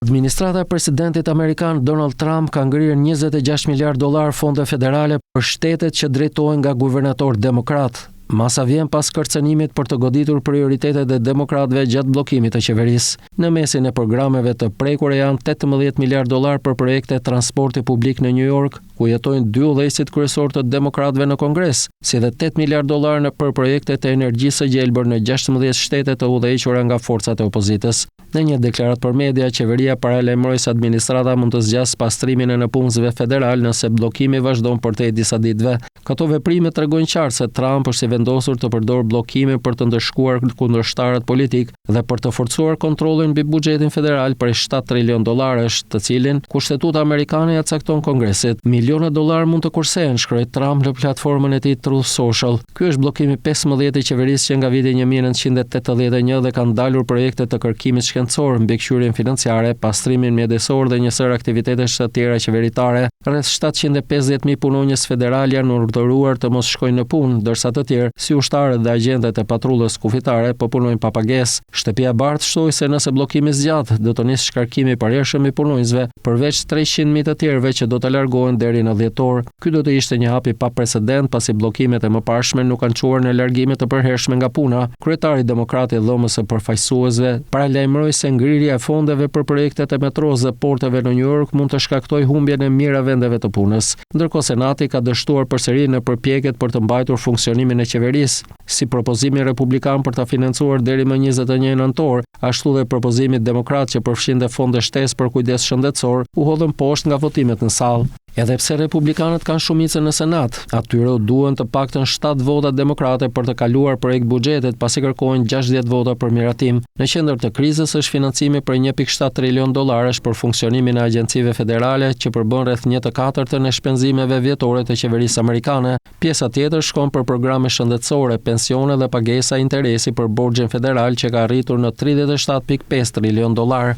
Administrata e presidentit amerikan Donald Trump ka ngrirë 26 miliard dollar fonde federale për shtetet që drejtohen nga guvernatorë demokrat. Masa vjen pas kërcënimit për të goditur prioritetet e demokratëve gjatë bllokimit të qeverisë. Në mesin e programeve të prekura janë 18 miliard dollar për projekte transporti publik në New York, ku jetojnë dy udhëheqësit kryesor të demokratëve në Kongres, si dhe 8 miliard dollar për projektet e energjisë së gjelbër në 16 shtete të udhëhequra nga forcat e opozitës. Në një deklaratë për media, qeveria paralajmëroi se administrata mund të zgjasë pastrimin e punësve federal nëse bllokimi vazhdon përtej disa ditëve. Këto veprime tregojnë qartë se Trump është i vendosur të përdorë bllokimin për të ndëshkuar kundërshtarët politik dhe për të forcuar kontrollin mbi buxhetin federal për 7 trilion dollarësh, të cilin kushtetuta amerikane ja cakton Kongresit. Miliona dollar mund të kursehen, shkroi Trump në platformën e tij Truth Social. Ky është bllokimi 15 i qeverisë që nga viti 1981 dhe kanë dalur projekte të kërkimit shkencor, mbikëqyrjen financiare, pastrimin mjedisor dhe një sër aktivitetesh të tjera qeveritare. Rreth 750.000 punonjës federal janë urdhëruar të mos shkojnë në punë, ndërsa të tjerë, si ushtarët dhe agentët e patrullës kufitare, po punojnë pa pagesë. Shtëpia Bardh shtoi se nëse bllokimi zgjat, do të nisë shkarkimi i përhershëm i punonjësve, përveç 300.000 të tjerëve që do të largohen deri në dhjetor. Ky do të ishte një hap i paprecedent pasi bllokimet e mëparshme nuk kanë çuar në largime të përhershme nga puna. Kryetari demokrat i dhomës së përfaqësuesve paralajmëroi se ngrirja e fondeve për projektet e metros dhe porteve në New York mund të shkaktojë humbjen e mirë e vendeve të punës. Ndërkohë Senati ka dështuar përsëri në përpjekjet për të mbajtur funksionimin e qeverisë, si propozimi republikan për ta financuar deri më 21 nëntor, ashtu dhe propozimi demokrat që përfshinte fonde shtesë për kujdes shëndetësor, u hodhën poshtë nga votimet në sallë. Edhe pse republikanët kanë shumicën në Senat, atyre u duhen të paktën 7 vota demokrate për të kaluar projekt buxhetit, pasi kërkohen 60 vota për miratim. Në qendër të krizës është financimi për 1.7 trilion dollarësh për funksionimin e agjencive federale që përbën rreth 1/4 e shpenzimeve vjetore të qeverisë amerikane. Pjesa tjetër shkon për programe shëndetësore, pensione dhe pagesa interesi për borxhin federal që ka arritur në 37.5 trilion dollar.